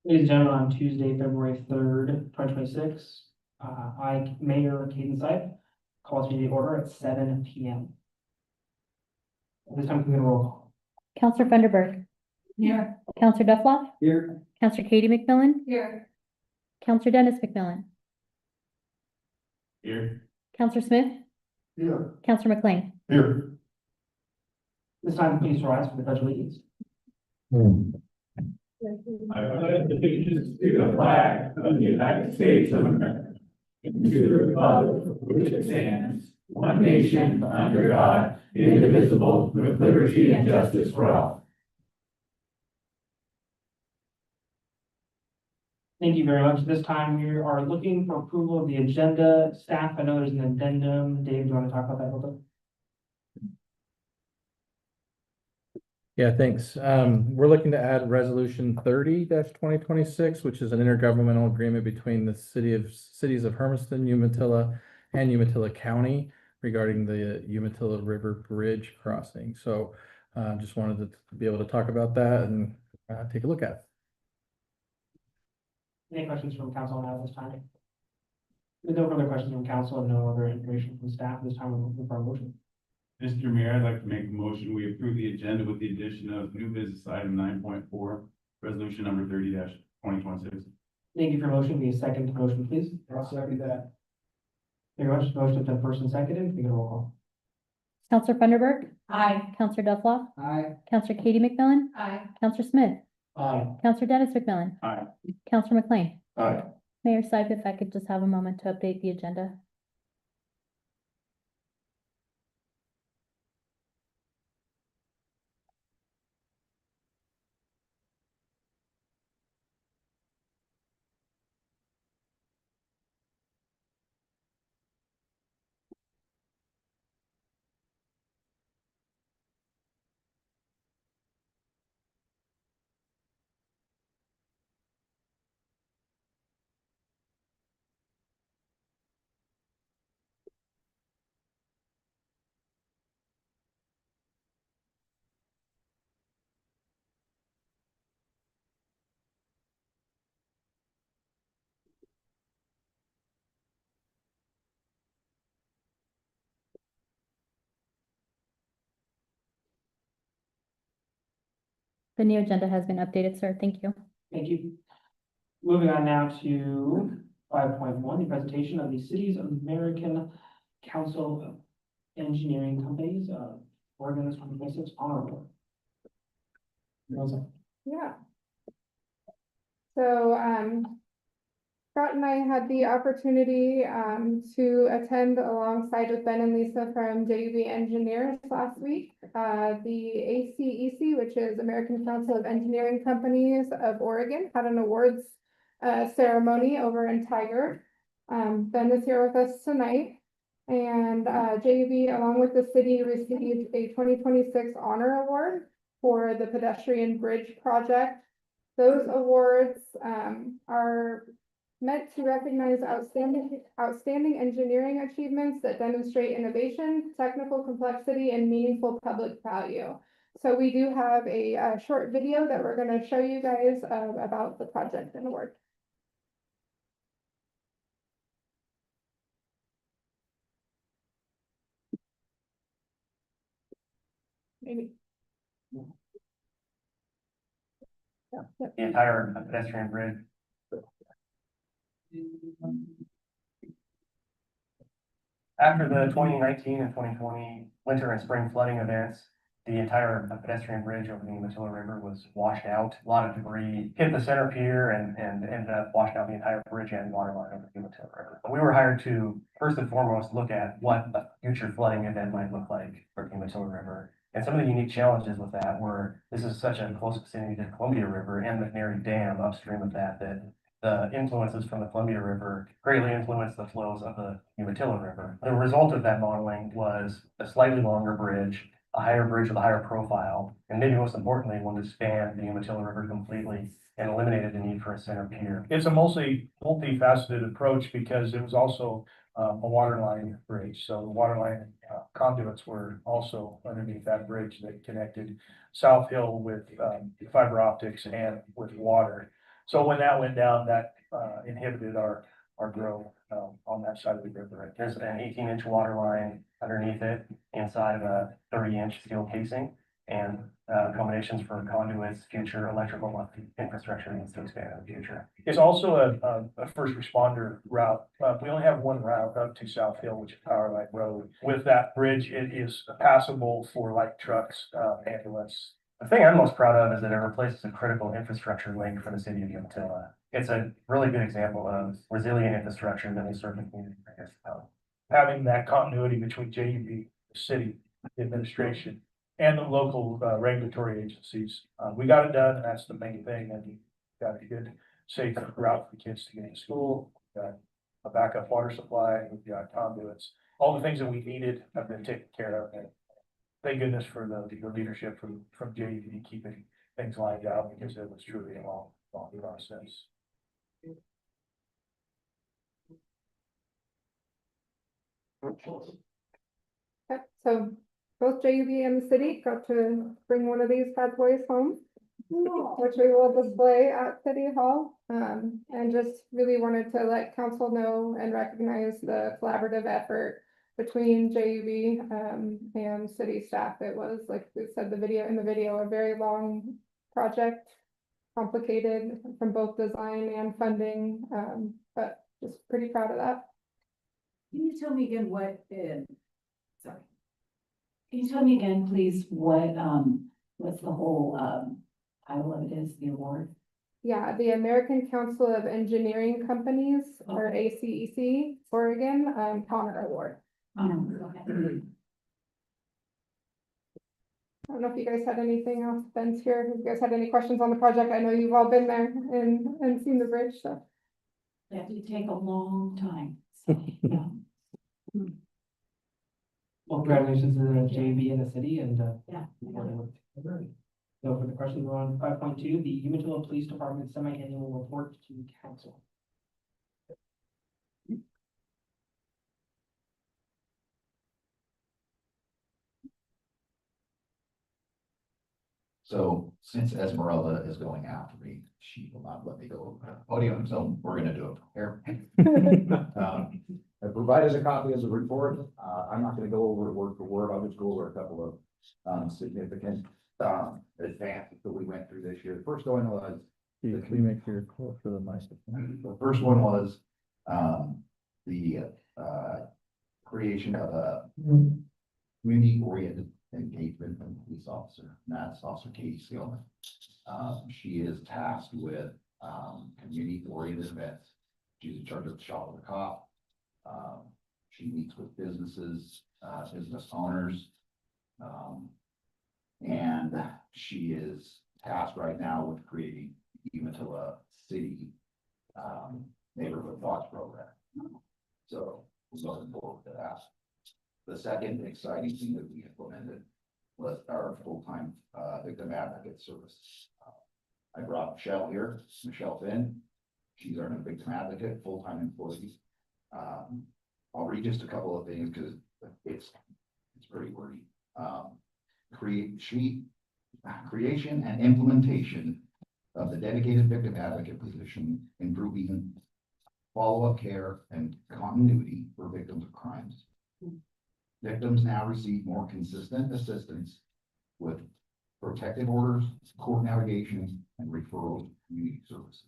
Ladies and gentlemen, on Tuesday, February 3rd, 2026, Mayor Caden Syed, calls meeting to order at 7 p.m. At this time, we can roll call. Counselor Funderburk. Here. Counselor Duffloff. Here. Counselor Katie McMillan. Here. Counselor Dennis McMillan. Here. Counselor Smith. Here. Counselor McLean. Here. This time, please rise for the pledge of allegiance. I pledge allegiance to the flag of the United States of America, and to the republic for which it stands, one nation, under God, indivisible, with liberty and justice for all. Thank you very much. This time, we are looking for approval of the agenda. Staff, I know there's an addendum. Dave, do you want to talk about that a little bit? Yeah, thanks. We're looking to add resolution 30-2026, which is an intergovernmental agreement between the cities of Hermiston, Umatilla, and Umatilla County regarding the Umatilla River Bridge crossing. So just wanted to be able to talk about that and take a look at it. Any questions from council on that at this time? With no further questions from council and no other information from staff, this time we're looking for a motion. Mr. Mayor, I'd like to make a motion. We approve the agenda with the addition of new business item 9.4, resolution number 30-2026. Thank you for your motion. Be a second to motion, please. I'll second that. Very much. Motion to first and seconded. We can roll call. Counselor Funderburk. Aye. Counselor Duffloff. Aye. Counselor Katie McMillan. Aye. Counselor Smith. Aye. Counselor Dennis McMillan. Aye. Counselor McLean. Aye. Mayor Syed, if I could just have a moment to update the agenda. The new agenda has been updated, sir. Thank you. Thank you. Moving on now to 5.1, the presentation of the Cities of American Council of Engineering Companies, Oregon 2026 Honor Award. Rosa. Yeah. So, Scott and I had the opportunity, to attend alongside with Ben and Lisa from JUB Engineers last week. The ACEC, which is American Council of Engineering Companies of Oregon, had an awards ceremony over in Tiger. Ben is here with us tonight. And JUB, along with the city, received a 2026 Honor Award for the pedestrian bridge project. Those awards are meant to recognize outstanding engineering achievements that demonstrate innovation, technical complexity, and meaningful public value. So we do have a short video that we're going to show you guys about the project and award. Maybe. Yeah, yep. The entire pedestrian bridge. After the 2019 and 2020 winter and spring flooding events, the entire pedestrian bridge over the Umatilla River was washed out. A lot of debris hit the center pier and ended up washing out the entire bridge and water line over the Umatilla River. We were hired to first and foremost look at what a future flooding event might look like for the Umatilla River. And some of the unique challenges with that were this is such a close vicinity to the Columbia River and McNairy Dam upstream of that the influences from the Columbia River greatly influenced the flows of the Umatilla River. The result of that modeling was a slightly longer bridge, a higher bridge with a higher profile, and maybe most importantly, one to span the Umatilla River completely and eliminated the need for a center pier. It's a multifaceted approach because it was also a water line bridge. So the water line conduits were also underneath that bridge that connected South Hill with fiber optics and with water. So when that went down, that inhibited our growth on that side of the river. There's an 18-inch water line underneath it, inside of a 30-inch steel casing. And accommodations for conduits, future electrical infrastructure needs to expand in the future. It's also a first responder route. We only have one route up to South Hill, which is Power Line Road. With that bridge, it is passable for light trucks, ambulance. The thing I'm most proud of is that it replaces a critical infrastructure link for the city of Umatilla. It's a really good example of resilient infrastructure that we serve in the community. Having that continuity between JUB, the city, the administration, and the local regulatory agencies. We got it done, and that's the main thing, and we got a good, safe route for the kids to get to school. We've got a backup water supply, we've got conduits, all the things that we needed have been taken care of. And thank goodness for the leadership from JUB keeping things lined out, because it was truly a long process. Yep, so both JUB and the city got to bring one of these bad boys home, which we will display at City Hall. And just really wanted to let council know and recognize the collaborative effort between JUB and city staff. It was, like we said, in the video, a very long project, complicated from both design and funding, but just pretty proud of that. Can you tell me again sorry. Can you tell me again, please, what's the whole, title of it is, the award? Yeah, the American Council of Engineering Companies, or ACEC, Oregon, Honor Award. Okay. I don't know if you guys had anything else. Ben's here. If you guys had any questions on the project, I know you've all been there and seen the bridge, so. That did take a long time, so, yeah. Well, congratulations to the JB and the city and, Yeah. So for the questions, we're on 5.2, the Umatilla Police Department semi-annual report to council. So since Esmeralda is going after me, she will not let me go over the podium, so we're gonna do it here. I provided a copy as a report. I'm not gonna go over it word for word. I'll just go over a couple of significant advances that we went through this year. The first one was, Can we make sure you're close to the microphone? the first one was the creation of a community-oriented engagement from police officer, and that's Officer Katie Skillman. She is tasked with community-oriented events. She's in charge of the shop of the cop. She meets with businesses, business owners. And she is tasked right now with creating Umatilla City Neighborhood Watch Program. So we're looking forward to that. The second exciting thing that we implemented was our full-time victim advocate service. I brought Michelle here, Michelle Finn. She's our new victim advocate, full-time employee. I'll read just a couple of things because it's pretty wordy. Creation and implementation of the dedicated victim advocate position, improving follow-up care and continuity for victims of crimes. Victims now receive more consistent assistance with protective orders, court navigation, and referral to community services.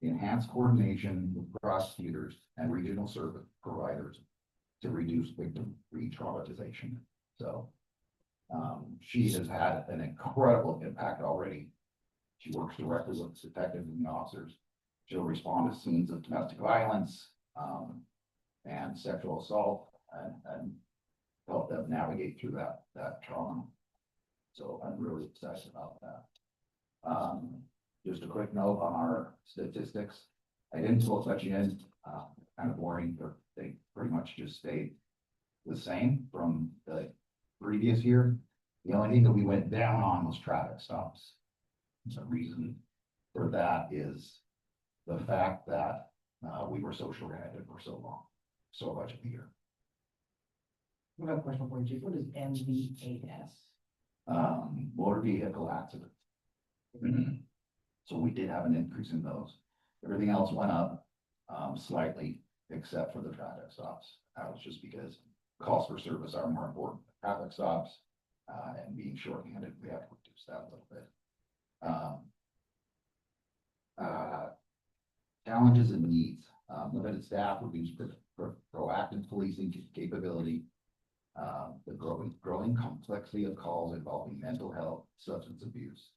Enhanced coordination with prosecutors and regional service providers to reduce victim re-traumatization. So she has had an incredible impact already. She works directly with detectives and officers. She'll respond to scenes of domestic violence and sexual assault and help them navigate through that trauma. So I'm really excited about that. Just a quick note on our statistics. I didn't pull such in, kind of boring, but they pretty much just stayed the same from the previous year. The only thing that we went down on was traffic stops. The reason for that is the fact that we were so short-handed for so long, so much of the year. I have a question for you, Chief. What is MVAS? Motor vehicle accident. So we did have an increase in those. Everything else went up, slightly, except for the traffic stops. That was just because costs for service are more important than traffic stops. And being short-handed, we have to reduce that a little bit. Challenges and needs, limited staff, reduced proactive policing capability. The growing complexity of calls involving mental health, substance abuse,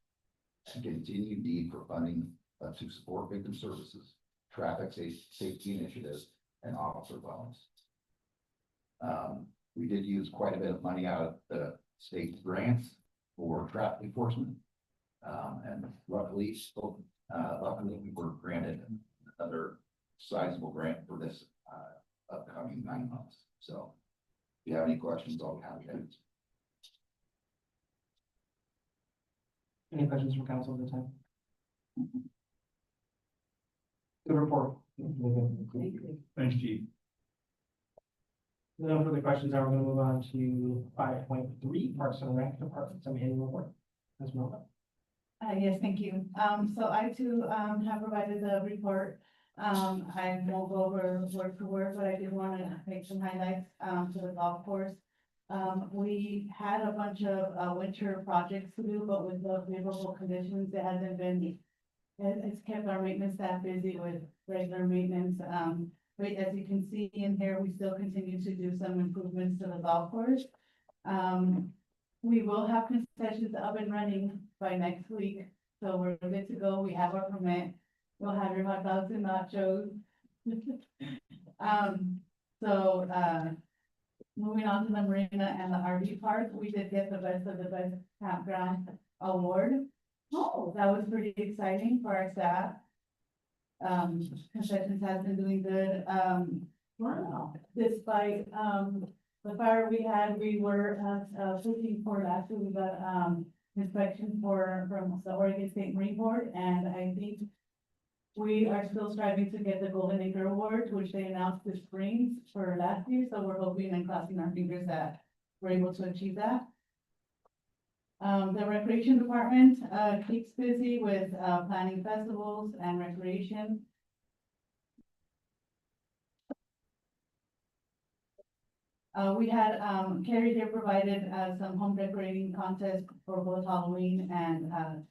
and continued need for funding to support victim services, traffic safety initiatives, and officer wellness. We did use quite a bit of money out of the state grants for traffic enforcement. And luckily we were granted another sizable grant for this upcoming 9 months. So if you have any questions, I'll be happy to answer. Any questions from council at the time? Good report. Thanks, Chief. No further questions. Now we're gonna move on to 5.3, Parks and Rec Department, some annual report. Ms. Melba. Yes, thank you. So I too, have provided the report. I won't go over word for word, but I did want to make some highlights, to the golf course. We had a bunch of, winter projects to do, but with the favorable conditions, it hasn't been, it's kept our maintenance staff busy with regular maintenance. But as you can see in here, we still continue to do some improvements to the golf course. We will have concessions up and running by next week, so we're good to go. We have our permit. We'll have your hot dogs and nachos. Moving on to the marina and the RV park, we did get the best of the best campground award. Oh, that was pretty exciting for our staff. Concessions has been doing good. Wow. Despite, the fire we had, we were, pushing for last year, we got, inspection from the Oregon State Marine Board, and I think we are still striving to get the Golden Acre Award, which they announced this spring for last year, so we're hoping and crossing our fingers that we're able to achieve that. The Recreation Department, keeps busy with, planning festivals and recreation. We had, Carrie here provided, some home decorating contests for both Halloween and,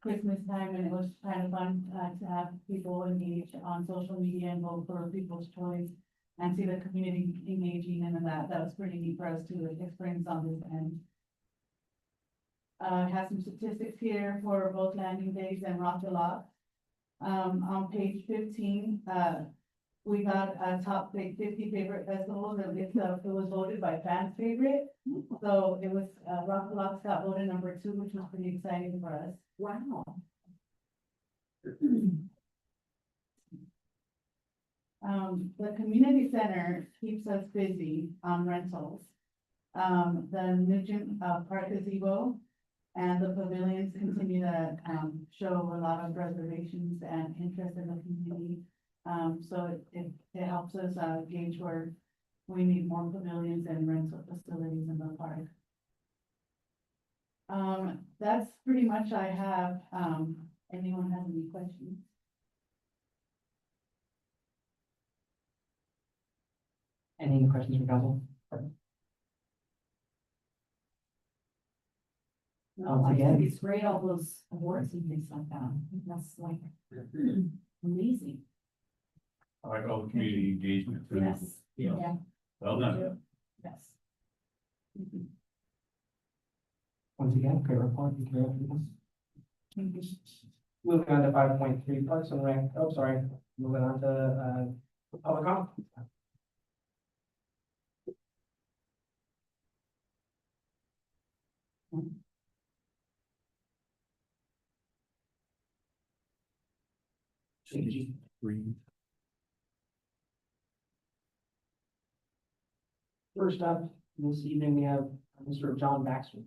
Christmas time, and it was kind of fun, to have people engage on social media and vote for people's choice and see the community engaging in that. That was pretty neat for us to experience on this end. I have some statistics here for both landing days and Rock the Lot. On page 15, we got a top 50 favorite festivals, and it was voted by fans favorite. So it was, Rock the Lots got voted number 2, which was pretty exciting for us. Wow. The community center keeps us busy on rentals. The Nugent Park gazebo and the pavilions continue to, show a lot of reservations and interest in the community. So it helps us, gauge where we need more pavilions and rental facilities in the park. That's pretty much I have. Anyone have any questions? Any questions from council? No, I think it's great, all those awards and things like that. I think that's like amazing. I like all the community engagement. too. Yes, yeah, Well done. yes. Once again, great report. Thank you very much for this. Thank you. Moving on to 5.3, Parks and Rec, oh, sorry, moving on to, public comment. Read. First up, this evening, we have Mr. John Baxter.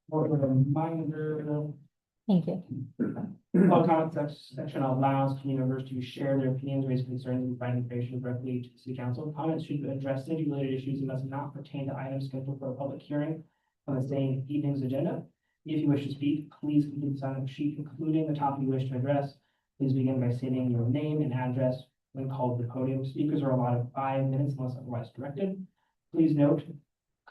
For a reminder, Thank you. public comment section allows community members to share their opinions, raise concerns, and provide information directly to the city council. Comments should address city-related issues and must not pertain to items scheduled for a public hearing on the same evening's agenda. If you wish to speak, please complete the sign-up sheet, including the topic you wish to address. Please begin by stating your name and address when called to the podium. Speakers are allotted 5 minutes unless otherwise directed. Please note,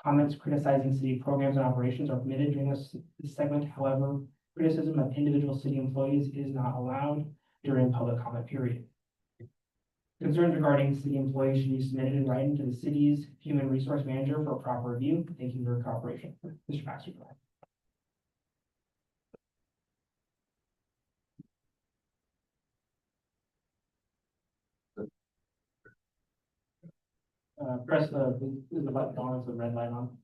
comments criticizing city programs and operations are permitted during this segment. However, criticism of individual city employees is not allowed during public comment period. Concerns regarding city employees should be submitted in writing to the city's human resource manager for proper review. Thank you for your cooperation. Mr. Baxter, go ahead. Press the button on with the red light on.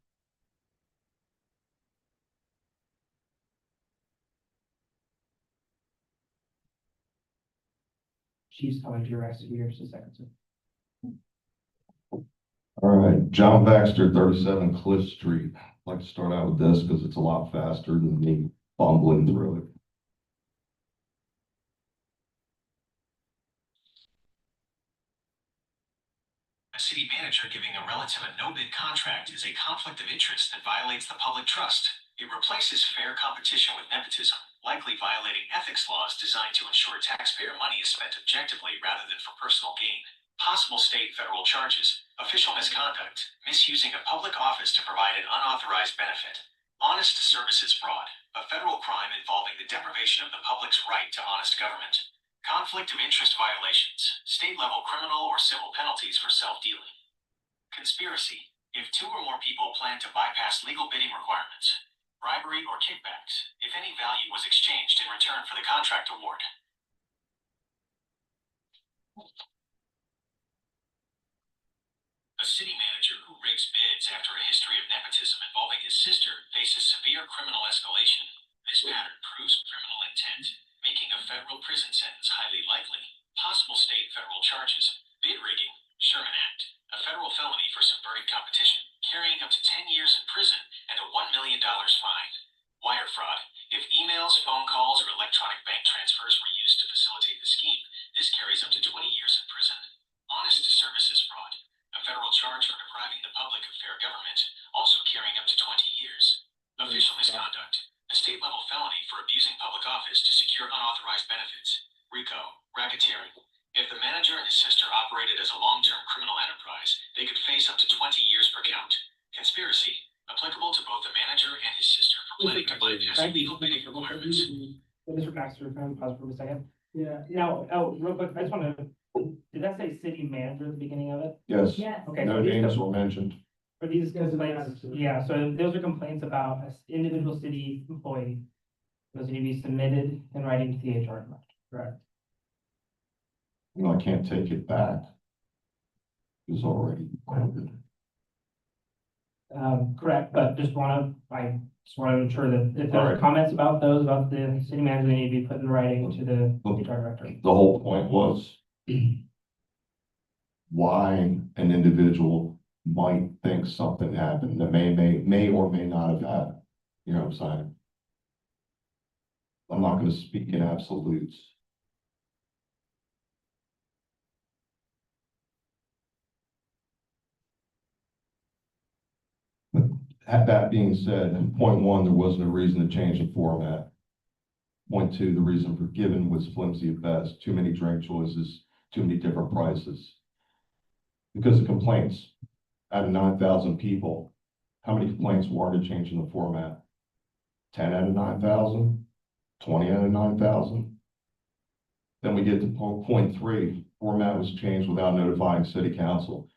Chief's coming to your rescue here in just a second, sir. All right, John Baxter, 37 Cliff Street. I'd like to start out with this because it's a lot faster than me bumbling through it. A city manager giving a relative a no-bid contract is a conflict of interest that violates the public trust. It replaces fair competition with nepotism, likely violating ethics laws designed to ensure taxpayer money is spent objectively rather than for personal gain. Possible state and federal charges: official misconduct, misusing a public office to provide an unauthorized benefit; honest services fraud, a federal crime involving the deprivation of the public's right to honest government; conflict of interest violations, state-level criminal or civil penalties for self-dealing; conspiracy, if 2 or more people plan to bypass legal bidding requirements; bribery or kickbacks, if any value was exchanged in return for the contract award. A city manager who rigs bids after a history of nepotism involving his sister faces severe criminal escalation. This pattern proves criminal intent, making a federal prison sentence highly likely. Possible state and federal charges: bid rigging, Sherman Act, a federal felony for subverting competition, carrying up to 10 years in prison and a $1 million fine; wire fraud, if emails, phone calls, or electronic bank transfers were used to facilitate the scheme, this carries up to 20 years in prison; honest services fraud, a federal charge for depriving the public of fair government, also carrying up to 20 years; official misconduct, a state-level felony for abusing public office to secure unauthorized benefits; RICO, racketeering, if the manager and his sister operated as a long-term criminal enterprise, they could face up to 20 years per count; conspiracy, applicable to both the manager and his sister for planning to bypass legal bidding requirements. Mr. Baxter, can I pause for a second? Yeah. Now, real quick, I just want to, did that say city manager at the beginning of it? Yes, Yes. Okay. no so these- names were mentioned. For these complaints, yeah, so those are complaints about an individual city employee. Those need to be submitted in writing to the HR director, correct? No, I can't take it back. It's already quoted. Correct, but I just want to ensure that if All there's right. comments about those, about the city manager, they need to be put in writing to the Okay. HR director. The whole point was why an individual might think something happened that may or may not have happened. You know what I'm saying? I'm not going to speak in absolutes. That being said, point 1, there wasn't a reason to change the format. Point 2, the reason for given was flimsy at best, too many drink choices, too many different prices. Because of complaints, out of 9,000 people, how many complaints warranted changing the format? 10 out of 9,000, 20 out of 9,000. Then we get to point 3, format was changed without notifying city council.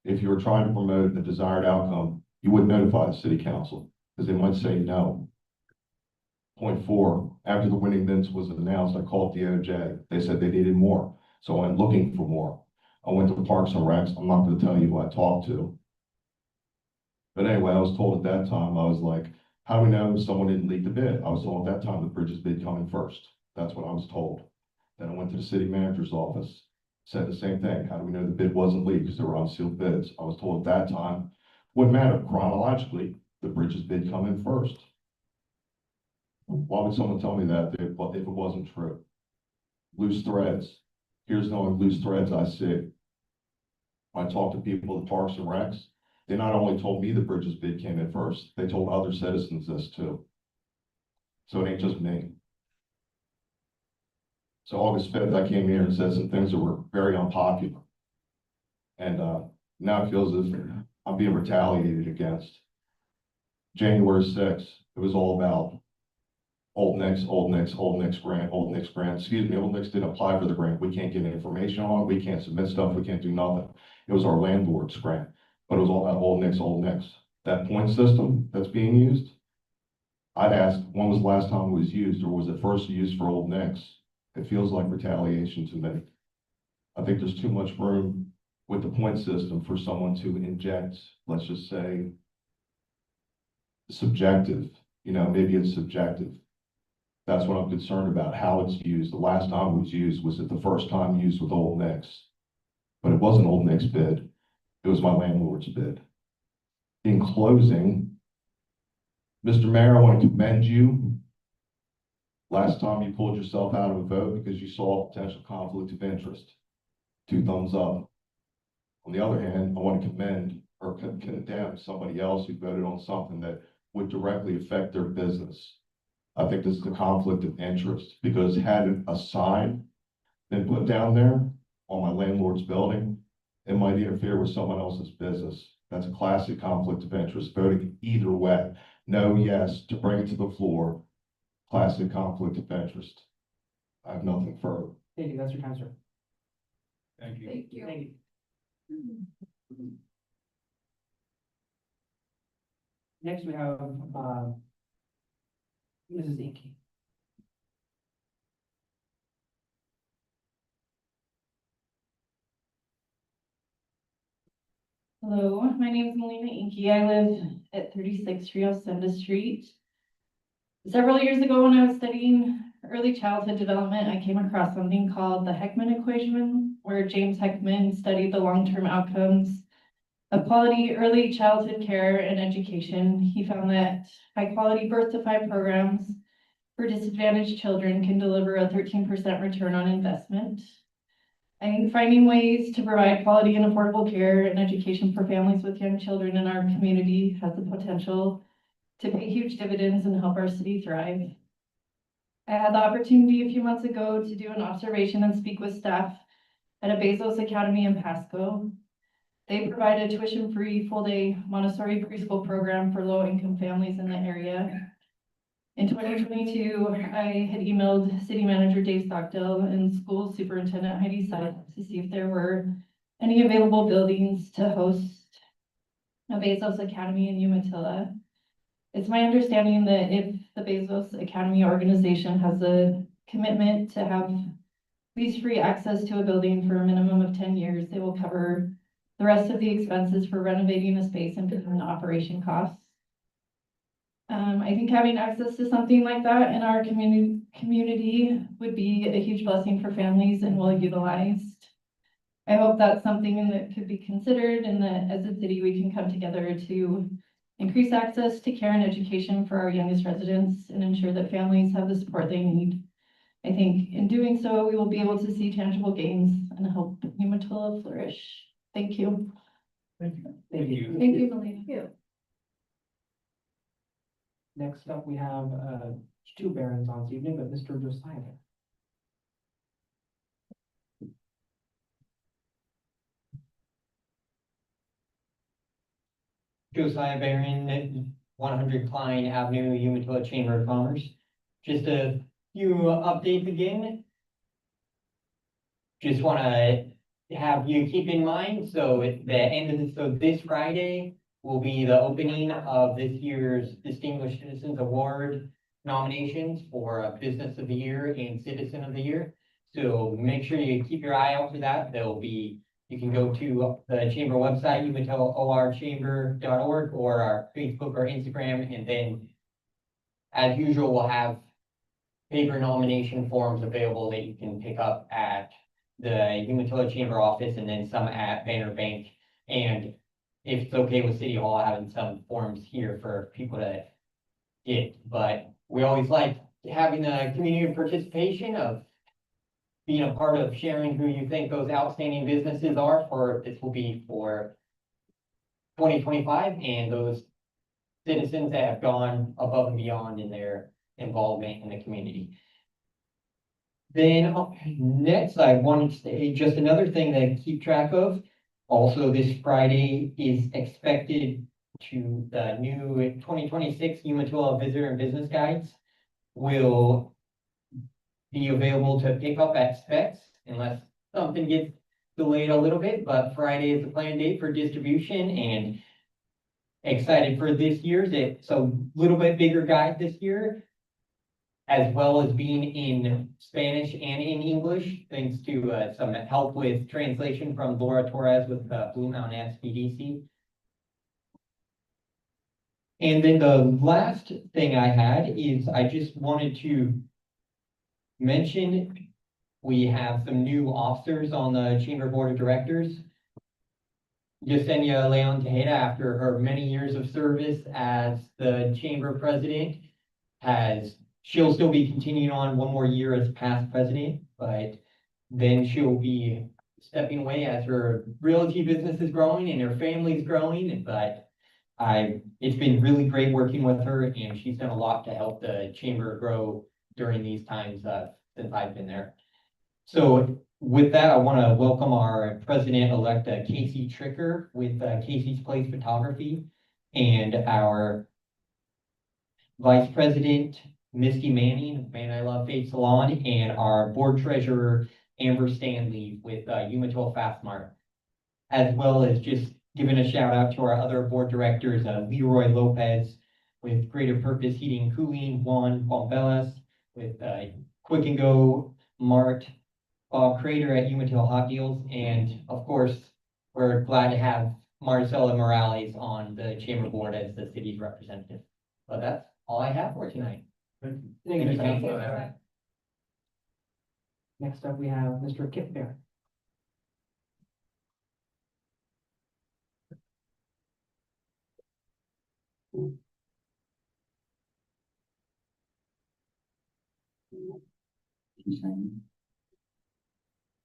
If you were trying to promote the desired outcome, you would notify the city council because they might say no. Point 4, after the winning bids was announced, I called DOJ. They said they needed more. So I went looking for more. I went to Parks and Recs. I'm not going to tell you who I talked to. But anyway, I was told at that time, I was like, how do we know someone didn't leak the bid? I was told at that time the bridges bid coming first. That's what I was told. Then I went to the city manager's office, said the same thing. How do we know the bid wasn't leaked? Because there were unsealed bids. I was told at that time, wouldn't matter chronologically, the bridges bid come in first. Why would someone tell me that if it wasn't true? Loose threads. Here's the only loose threads I see. When I talk to people at Parks and Recs, they not only told me the bridges bid came in first, they told other citizens this too. So it ain't just me. So August 5th, I came here and said some things that were very unpopular. And now it feels as if I'm being retaliated against. January 6th, it was all about Old Nicks grant, excuse me, Old Nicks didn't apply for the grant. We can't get information on it. We can't submit stuff. We can't do nothing. It was our landlord's grant, but it was all about Old Nicks. That point system that's being used, I'd ask, when was the last time it was used, or was it first used for Old Nicks? It feels like retaliation to me. I think there's too much room with the point system for someone to inject, let's just say, subjective, maybe it's subjective. That's what I'm concerned about, how it's used. The last time it was used, was it the first time used with Old Nicks? But it wasn't Old Nicks' bid. It was my landlord's bid. In closing, Mr. Mayor, I want to commend you. Last time you pulled yourself out of a vote because you saw a potential conflict of interest. 2 thumbs up. On the other hand, I want to commend or condemn somebody else who voted on something that would directly affect their business. I think this is a conflict of interest, because had a sign been put down there on my landlord's building, it might interfere with someone else's business. That's a classic conflict of interest, voting either way. No, yes, to bring it to the floor, classic conflict of interest. I have nothing further. Thank you, that's your time, sir. Thank you. Thank you. Thank you. Next, we have, Mrs. Inky. Hello, my name is Melina Inky. I live at 36 Rio Senda Street. Several years ago, when I was studying early childhood development, I came across something called the Heckman equation, where James Heckman studied the long-term outcomes of quality early childhood care and education. He found that high-quality birth-to-five programs for disadvantaged children can deliver a 13% return on investment. I think finding ways to provide quality and affordable care and education for families with young children in our community has the potential to pay huge dividends and help our city thrive. I had the opportunity a few months ago to do an observation and speak with staff at a Bezos Academy in Pasco. They provide a tuition-free full-day Montessori preschool program for low-income families in the area. In 2022, I had emailed City Manager Dave Stockdale and School Superintendent Heidi Seid to see if there were any available buildings to host a Bezos Academy in Umatilla. It's my understanding that if the Bezos Academy organization has a commitment to have lease-free access to a building for a minimum of 10 years, they will cover the rest of the expenses for renovating the space and paying the operation costs. I think having access to something like that in our community would be a huge blessing for families and well utilized. I hope that's something that could be considered, and that as a city, we can come together to increase access to care and education for our youngest residents and ensure that families have the support they need. I think in doing so, we will be able to see tangible gains and help Umatilla flourish. Thank you. Thank you. Thank you, Melina. Next up, we have, 2 barons on this evening, but Mr. Josiah. Josiah Barron, 100 Klein Avenue, Umatilla Chamber of Commerce. Just a few updates again. Just want to have you keep in mind, so at the end of this Friday will be the opening of this year's Distinguished Citizens Award nominations for Business of the Year and Citizen of the Year. So make sure you keep your eye out for that. You can go to the chamber website, umatillaorchamber.org, or our Facebook or Instagram, and then as usual, we'll have paper nomination forms available that you can pick up at the Umatilla Chamber office, and then some at Banner Bank. And if it's okay with City Hall, having some forms here for people to get. But we always like having a community participation of being a part of sharing who you think those outstanding businesses are this will be for 2025, and those citizens that have gone above and beyond in their involvement in the community. Then next, I wanted to say just another thing to keep track of. Also, this Friday is expected to the new 2026 Umatilla Visitor and Business Guides will be available to pick up at Specs unless something gets delayed a little bit, but Friday is the planned date for distribution and excited for this year's. It's a little bit bigger guide this year, as well as being in Spanish and in English, thanks to some help with translation from Laura Torres with Blue Mountain SPDC. And then the last thing I had is I just wanted to mention we have some new officers on the Chamber Board of Directors. Yesenia Leon Tejeda, after her many years of service as the Chamber President, she'll still be continuing on one more year as past president, but then she'll be stepping away as her realty business is growing and her family's growing. But it's been really great working with her, and she's done a lot to help the chamber grow during these times since I've been there. So with that, I want to welcome our president-elect Casey Tricker with Casey's Place Photography, and our vice president Misty Manning of Man I Love Faith Salon, and our board treasurer Amber Stanley with Umatilla Fast Mart, as well as just giving a shout out to our other board directors, Leroy Lopez with Greater Purpose Heating and Cooling, Juan Bombelas with Quick and Go Mart, Bob Crater at Umatilla Hot Deals, and of course, we're glad to have Marcela Morales on the chamber board as the city's representative. But that's all I have for tonight. Thank you. Next up, we have Mr. Kip Bear.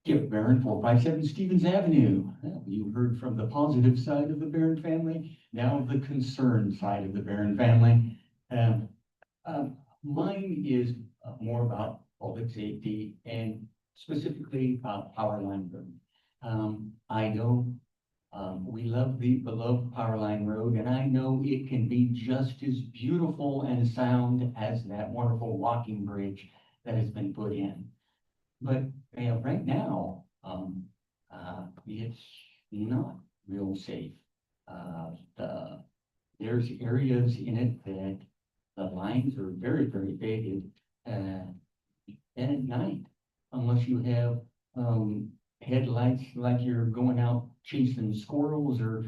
Kip Barron, 457 Stevens Avenue. You heard from the positive side of the Barron family, now the concerned side of the Barron family. Mine is more about public safety and specifically power line road. I know we love the beloved power line road, and I know it can be just as beautiful and sound as that wonderful walking bridge that has been put in. But right now, it's not real safe. There's areas in it that the lines are very, very faded. And at night, unless you have headlights like you're going out chasing squirrels or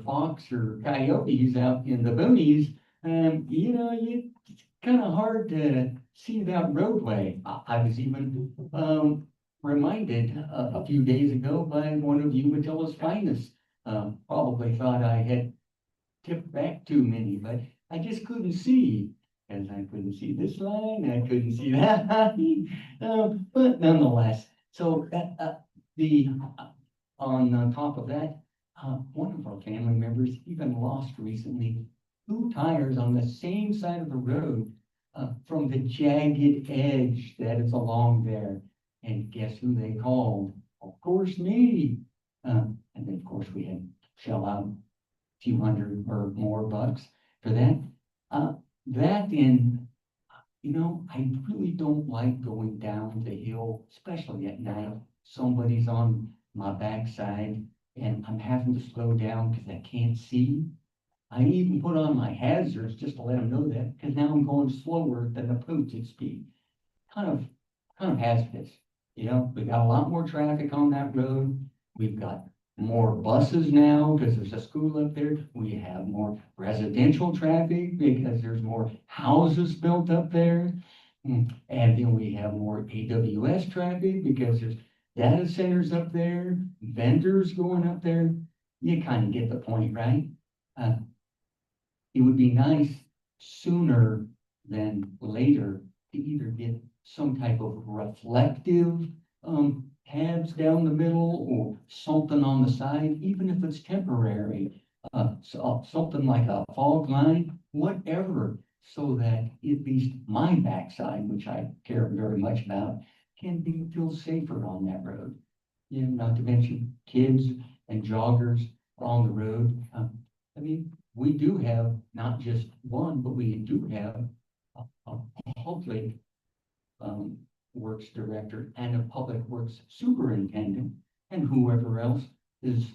fox or coyotes out in the boonies, it's kind of hard to see that roadway. I was even reminded a few days ago by one of Umatilla's finest. Probably thought I had tipped back too many, but I just couldn't see. And I couldn't see this line, I couldn't see that line. But nonetheless, so that on top of that, one of our family members even lost recently 2 tires on the same side of the road from the jagged edge that is along there. And guess who they called? Of course, me. And then, of course, we had to shell out a few hundred or more bucks for that. That and, I really don't like going down the hill, especially at night. Somebody's on my backside and I'm having to slow down because I can't see. I even put on my hazards just to let them know that, because now I'm going slower than the posted speed. Kind of hazardous. We got a lot more traffic on that road. We've got more buses now because there's a school up there. We have more residential traffic because there's more houses built up there. And then we have more AWS traffic because there's data centers up there, vendors going up there. You kind of get the point, right? It would be nice sooner than later to either get some type of reflective tabs down the middle or something on the side, even if it's temporary, so something like a fog line, whatever, so that at least my backside, which I care very much about, feel safer on that road. You know, not to mention kids and joggers along the road. I mean, we do have not just one, but we do have a public works director and a public works superintendent and whoever else is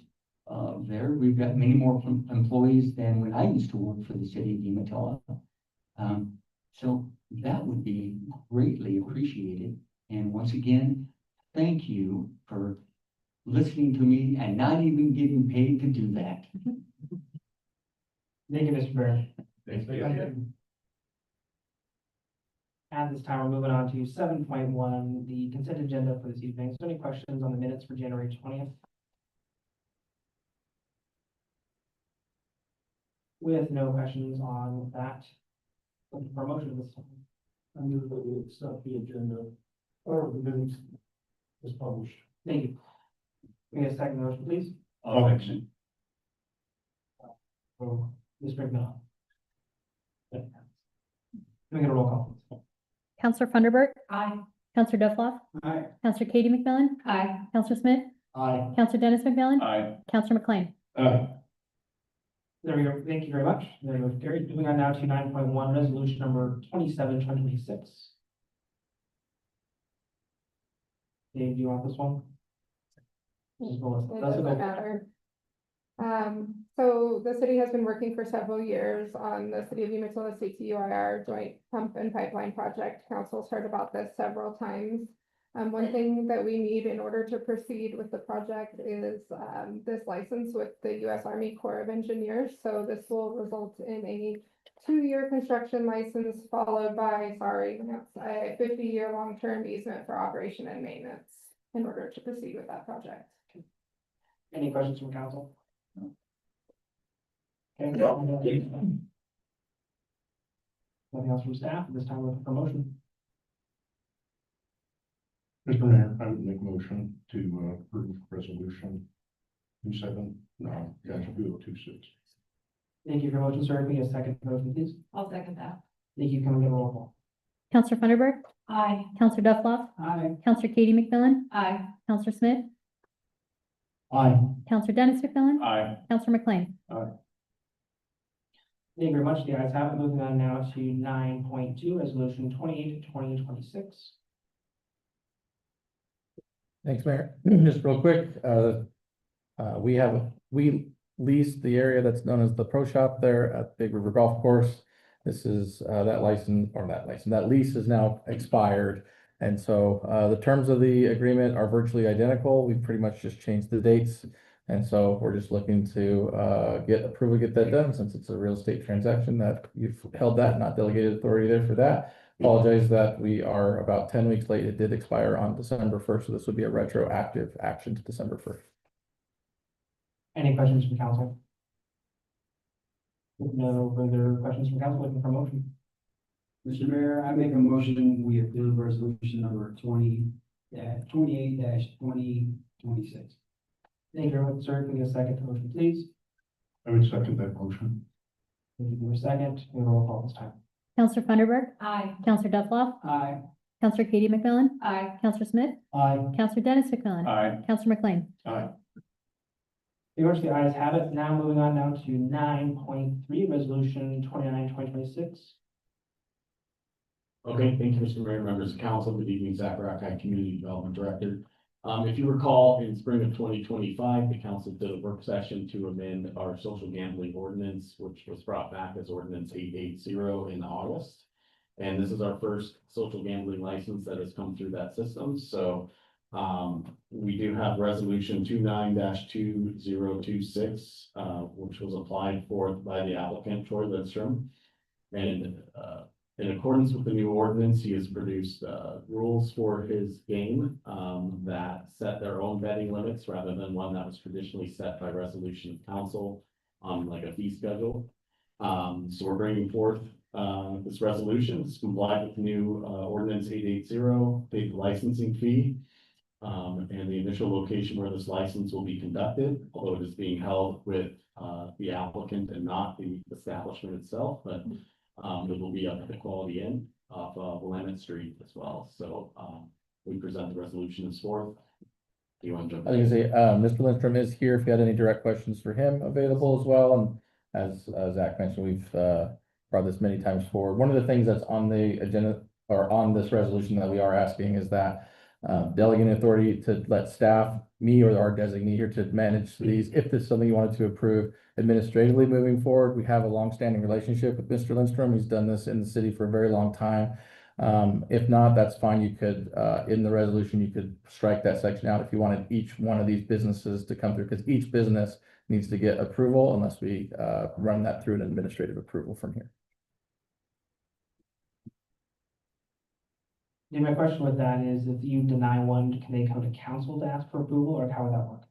there. We've got many more employees than when I used to work for the city of Umatilla. So that would be greatly appreciated. And once again, thank you for listening to me and not even getting paid to do that. Thank you, Mr. Barron. Thanks, At this time, we're moving on to 7.1, the consent agenda for this evening. So any questions on the minutes for January 20th? With no questions on that, looking for a motion this time. I move that we accept the agenda or the minutes as published. Thank you. Can we get a second motion, please? Objection. For Ms. McMillan. Can we get a roll call, please? Counselor Funderburk. Aye. Counselor Duffloff. Aye. Counselor Katie McMillan. Aye. Counselor Smith. Aye. Counselor Dennis McMillan. Aye. Counselor McLean. There we go. Thank you very much. There we go. Carried. Moving on now to 9.1, resolution number 27, 2026. Dave, do you want this one? It Melissa. doesn't Go. matter. So the city has been working for several years on the City of Umatilla CTUIR joint pump and pipeline project. Council's heard about this several times. One thing that we need in order to proceed with the project is this license with the U.S. Army Corps of Engineers. So this will result in a 2-year construction license followed by, a 50-year long-term easement for operation and maintenance in order to proceed with that project. Any questions from council? Okay. Nothing else from staff. At this time, looking for motion. Mr. Mayor, I would make a motion to approve resolution 27/2026. Thank you for motion, sir. Can we get a second motion, please? I'll second that. Thank you. Can we get a roll call? Counselor Funderburk. Aye. Counselor Duffloff. Aye. Counselor Katie McMillan. Aye. Counselor Smith. Aye. Counselor Dennis McMillan. Aye. Counselor McLean. Thank you very much. The ayes have it. Moving on now to 9.2, resolution 28, 2026. Thanks, Mayor. Just real quick, we leased the area that's known as the Pro Shop there at Big River Golf Course. This is, that lease is now expired. And so, the terms of the agreement are virtually identical. We've pretty much just changed the dates. And so we're just looking to, get approval, get that done, since it's a real estate transaction that you've held that, not delegated authority there for that. Apologize that we are about 10 weeks late. It did expire on December 1st, so this would be a retroactive action to December 1st. Any questions from council? With no further questions from council, looking for motion. Mr. Mayor, I make a motion, we approve resolution number 28/2026. Thank you very much, sir. Can we get a second motion, please? I would second that motion. Thank you for a second. Can we roll call this time? Counselor Funderburk. Aye. Counselor Duffloff. Aye. Counselor Katie McMillan. Aye. Counselor Smith. Aye. Counselor Dennis McMillan. Aye. Counselor McLean. Aye. The ayes have it. Now moving on now to 9.3, resolution 29, 2026. Okay, thank you, Mr. Mayor, members of council. Good evening, Zach Rackeye, Community Development Director. If you recall, in spring of 2025, the council did a work session to amend our social gambling ordinance, which was brought back as ordinance 880 in August. And this is our first social gambling license that has come through that system. So we do have resolution 29-2026, which was applied for by the applicant, Troy Lindstrom. And in accordance with the new ordinance, he has produced rules for his game that set their own betting limits rather than one that was traditionally set by resolution of council on like a fee schedule. So we're bringing forth this resolution to comply with the new ordinance 880, pay the licensing fee. And the initial location where this license will be conducted, although it is being held with the applicant and not the establishment itself, but It will be up at the Quality Inn off of Willamette Street as well. So, we present the resolution as forth. Do you want to jump? I think Mr. Lindstrom is here if you had any direct questions for him available as well. And as Zach mentioned, we've brought this many times forward. One of the things that's on the agenda or on this resolution that we are asking is that delegating authority to let staff, me or our designee here to manage these, if this is something you wanted to approve administratively moving forward. We have a longstanding relationship with Mr. Lindstrom. He's done this in the city for a very long time. If not, that's fine. You could, in the resolution, you could strike that section out if you wanted each one of these businesses to come through, because each business needs to get approval unless we run that through an administrative approval from here. Yeah, my question with that is if you deny one, can they come to council to ask for approval, or how would that work?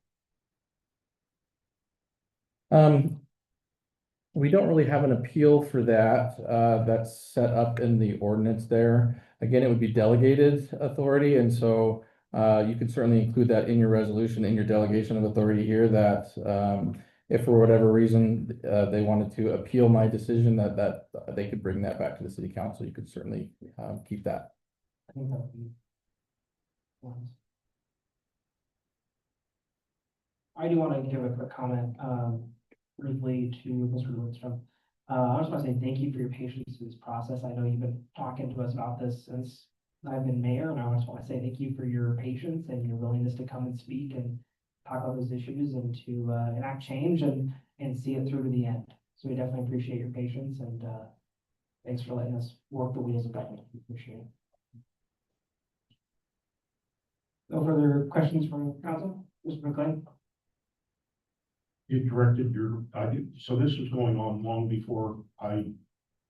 We don't really have an appeal for that. That's set up in the ordinance there. Again, it would be delegated authority, and so you can certainly include that in your resolution, in your delegation of authority here, that if for whatever reason they wanted to appeal my decision, that they could bring that back to the city council. You could certainly keep that. I think that would be wise. I do want to give a quick comment, briefly to Mr. Lindstrom. I just want to say thank you for your patience in this process. I know you've been talking to us about this since I've been mayor, and I just want to say thank you for your patience and your willingness to come and speak and talk about those issues and to enact change and see it through to the end. So we definitely appreciate your patience, and thanks for letting us work the wheels of government. We appreciate it. No further questions from council? Mr. McLean? You directed so this was going on long before I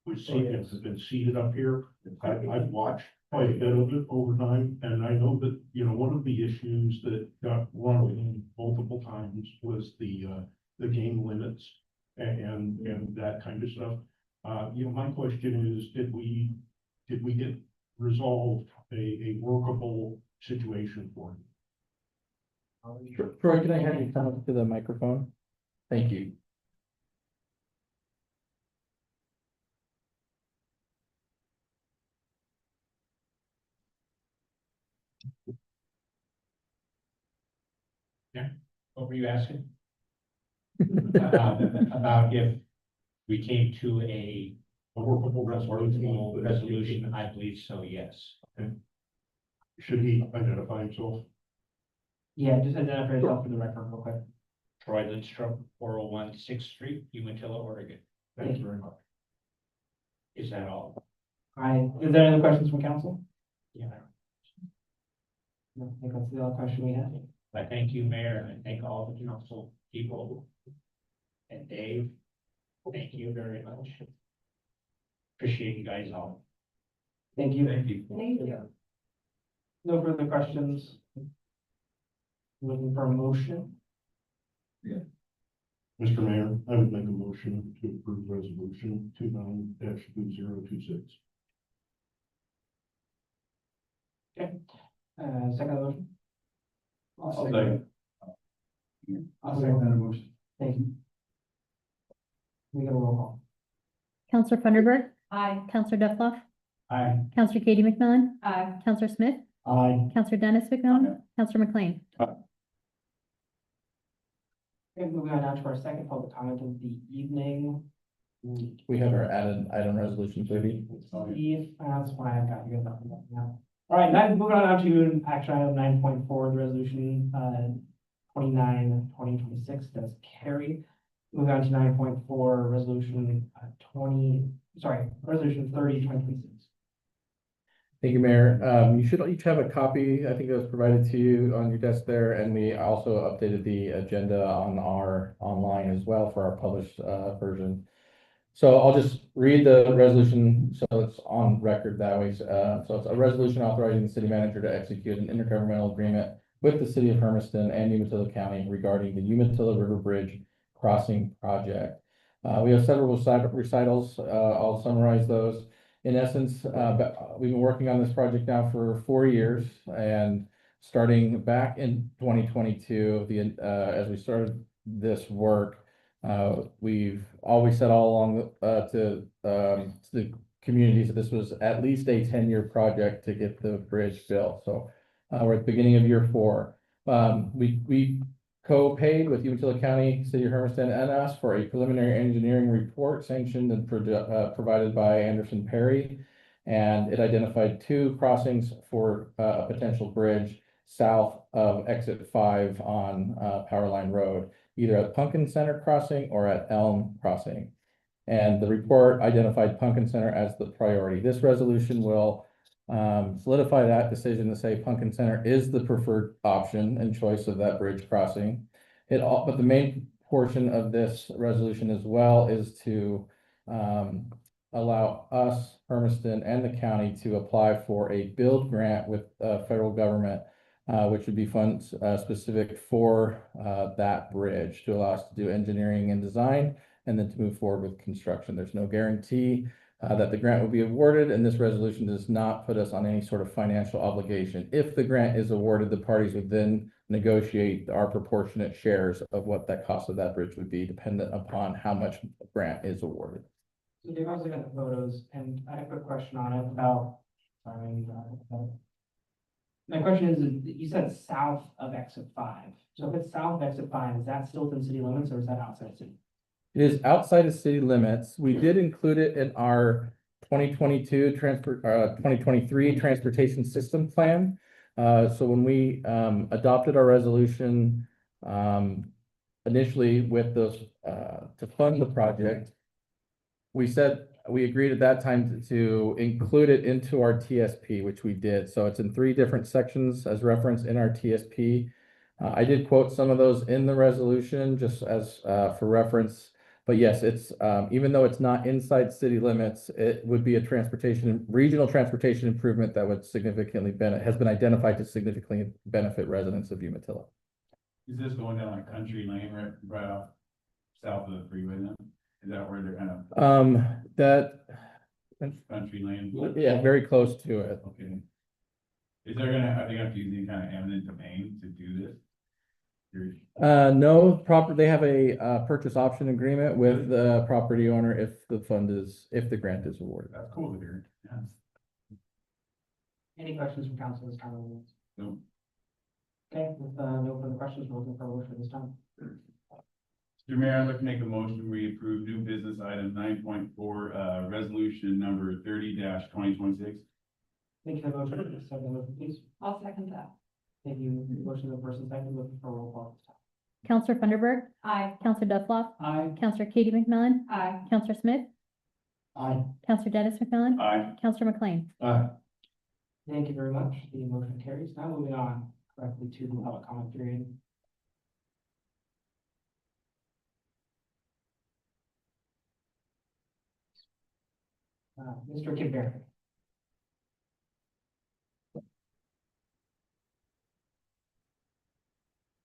was seated, have been seated up here. I've watched quite a bit of it over time, and I know that, one of the issues that got run multiple times was the game limits and that kind of stuff. My question is, did we get resolved a workable situation for you? Troy, can I have you come up to the microphone? Thank you. Yeah, what were you asking? About if we came to a workable resolution, I believe so, yes. Okay. Should he identify himself? Yeah, just identify yourself for the record real quick. Troy Lindstrom, 401 6th Street, Umatilla, Oregon. Thank you very much. Is that all? Is there any other questions from council? Yeah. No, I think that's the only question we have. I thank you, Mayor, and I thank all the council people. And Dave, thank you very much. Appreciate you guys all. Thank you. Thank you. Thank you. No further questions. Looking for a motion. Mr. Mayor, I would make a motion to approve resolution 29-2026. Okay, second motion. I'll second that motion. Thank you. We got a roll call. Counselor Funderburk, Aye. Counselor Duffloff, Aye. Counselor Katie McMillan, Aye. Counselor Smith, Aye. Counselor Dennis McMillan, Counselor McLean. Okay, moving on now to our second public comment of the evening. We have our added item resolution 30. Steve, that's why I've got you guys up and up now. All right, now moving on now to action item 9.4, the resolution 29/2026 does carry. Moving on to 9.4, resolution resolution 30/2026. Thank you, Mayor. You should each have a copy. I think it was provided to you on your desk there, and we also updated the agenda on our online as well for our published version. So I'll just read the resolution so it's on record that way. So it's a resolution authorizing the city manager to execute an intergovernmental agreement with the city of Hermiston and Umatilla County regarding the Umatilla River Bridge crossing project. We have several recitals. I'll summarize those. In essence, we've been working on this project now for 4 years, and starting back in 2022, as we started this work, We've always said all along, to the communities that this was at least a 10-year project to get the bridge built. So, we're at the beginning of year 4. We co-paid with Umatilla County, City of Hermiston, and us for a preliminary engineering report sanctioned and provided by Anderson Perry. And it identified 2 crossings for a potential bridge south of exit 5 on Powerline Road, either at Pumpkin Center Crossing or at Elm Crossing. And the report identified Pumpkin Center as the priority. This resolution will solidify that decision to say Pumpkin Center is the preferred option and choice of that bridge crossing. But the main portion of this resolution as well is to allow us, Hermiston, and the county to apply for a build grant with federal government, which would be funds specific for that bridge to allow us to do engineering and design and then to move forward with construction. There's no guarantee that the grant will be awarded, and this resolution does not put us on any sort of financial obligation. If the grant is awarded, the parties would then negotiate our proportionate shares of what that cost of that bridge would be, dependent upon how much grant is awarded. So Dave, I was looking at the photos and I have a question on it about, sorry, my question is, you said south of exit 5. So if it's south of exit 5, is that still within city limits or is that outside city? It is outside of city limits. We did include it in our 2023 transportation system plan. So when we adopted our resolution initially with those to fund the project, we said we agreed at that time to include it into our TSP, which we did. So it's in 3 different sections as referenced in our TSP. I did quote some of those in the resolution just as for reference. But yes, it's even though it's not inside city limits, it would be a regional transportation improvement that would significantly has been identified to significantly benefit residents of Umatilla. Is this going down like Country Lane right off south of the freeway then? Is that where they're kind of? That Country Lane? Yeah, very close to it. Okay. Are they gonna have to use any kind of eminent domain to do this? No, they have a purchase option agreement with the property owner if the grant is awarded. That's cool to hear. Yeah. Any questions from council this time? No. Okay, with no further questions, we're looking for a motion this time. Mr. Mayor, I'd like to make a motion, we approve new business item 9.4, resolution number 30-2026. Thank you for the motion. Second motion, please. I'll second that. Thank you. Motion of first and second, looking for a roll call this time. Counselor Funderburk, Aye. Counselor Duffloff, Aye. Counselor Katie McMillan, Aye. Counselor Smith, Aye. Counselor Dennis McMillan, Aye. Counselor McLean. Aye. Thank you very much. The motion carries. Now moving on directly to the public comment period. Mr. Kip Barry.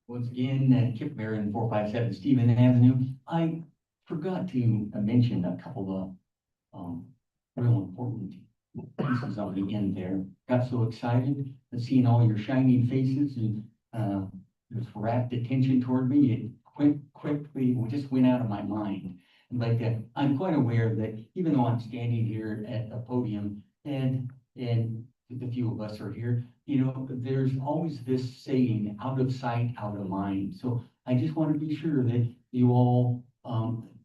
Once again, Kip Barron, 457 Stephen Avenue. I forgot to mention a couple of real important pieces of the end there. Got so excited seeing all your shining faces and this rapt attention toward me. It quickly just went out of my mind. But I'm quite aware that even though I'm standing here at a podium and the few of us are here, you know, there's always this saying, out of sight, out of mind. So I just want to be sure that you all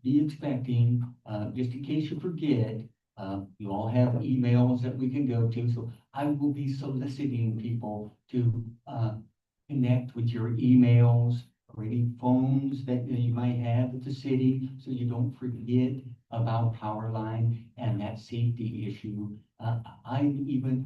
be expecting, just in case you forget, you all have emails that we can go to. So I will be soliciting people to connect with your emails or any phones that you might have at the city, so you don't forget about Powerline and that safety issue. I even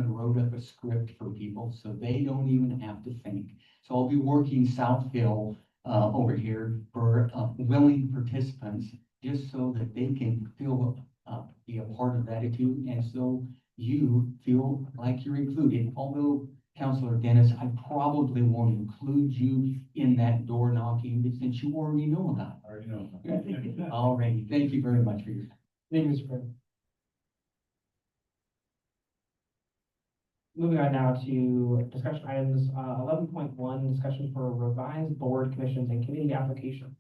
wrote up a script for people so they don't even have to think. So I'll be working South Hill over here for willing participants, just so that they can feel be a part of that too, and so you feel like you're included. Although, Councilor Dennis, I probably won't include you in that door knocking, but since you already know about it. I already know. All right, thank you very much for your. Thank you, Mr. President. Moving on now to discussion items, 11.1, discussion for revised board commissions and committee applications.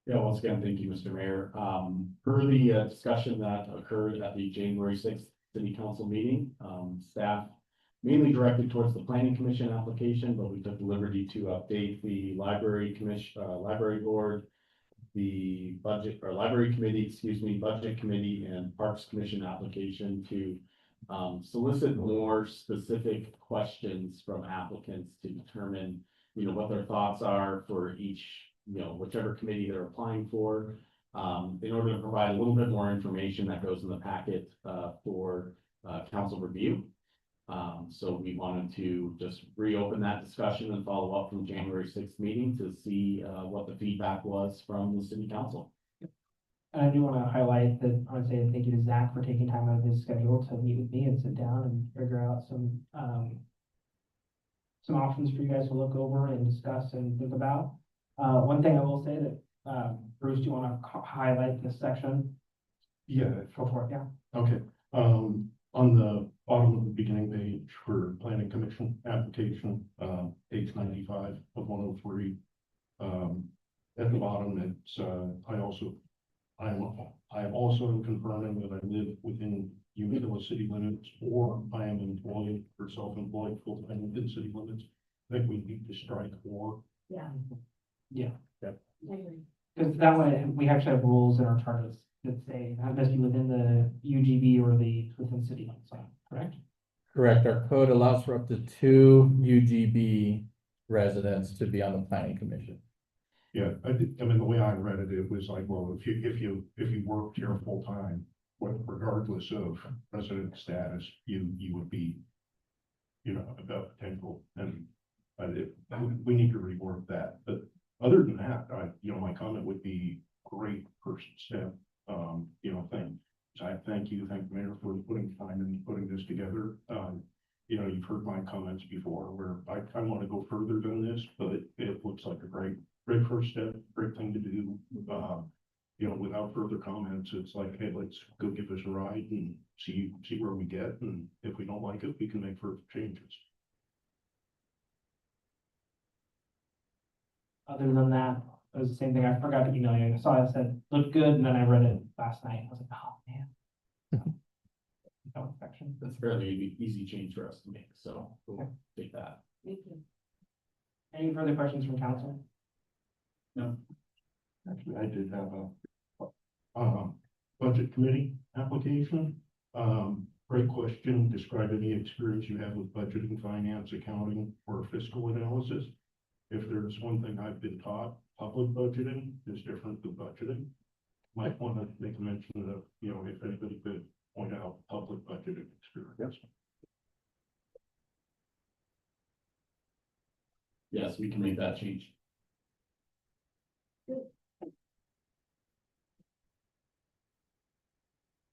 Yeah, once again, thank you, Mr. Mayor. Per the discussion that occurred at the January sixth city council meeting, staff mainly directed towards the planning commission application, but we took the liberty to update the library commission, library board, the budget or library committee, excuse me, budget committee and parks commission application to solicit more specific questions from applicants to determine, what their thoughts are for each, whichever committee they're applying for. In order to provide a little bit more information that goes in the packet for council review. So we wanted to just reopen that discussion and follow up from January sixth meeting to see what the feedback was from the city council. And I do want to highlight that, I want to say thank you to Zach for taking time out of his schedule to meet with me and sit down and figure out some options for you guys to look over and discuss and think about. One thing I will say that, Bruce, do you want to highlight this section? Yeah, Go for it, yeah. okay. On the bottom of the beginning page for planning commission application, page 95 of 103. At the bottom, it's, I am also confirming that I live within Umatilla city limits, or I am employed or self-employed full-time within city limits. I think we need to strike or. Yeah. Yeah. Yep. I agree. Because that way, we actually have rules in our charters that say, it has to be within the UGB or the within city limits, correct? Correct. Our code allows for up to 2 UGB residents to be on the planning commission. Yeah, I mean, the way I read it, it was like, well, if you worked here full time, regardless of resident status, you would be, about potential, and we need to rework that. But other than that, my comment would be great first step, thing. So I thank the mayor for putting time and putting this together. You've heard my comments before where I want to go further than this, but it looks like a great first step, great thing to do. Without further comments, it's like, hey, let's go give this a ride and see where we get. And if we don't like it, we can make further changes. Other than that, it was the same thing. I forgot to email you. I saw it said, looked good, and then I read it last night. I was like, oh, man. No infection. That's a fairly easy change for us to make, so we'll take that. Thank you. Any further questions from council? No. Actually, I did have a budget committee application. Great question. Describe any experience you have with budgeting, finance, accounting, or fiscal analysis. If there's one thing I've been taught, public budgeting is different than budgeting. Might want to make a mention of, if anybody could point out public budgeting experience. Yes, we can make that change.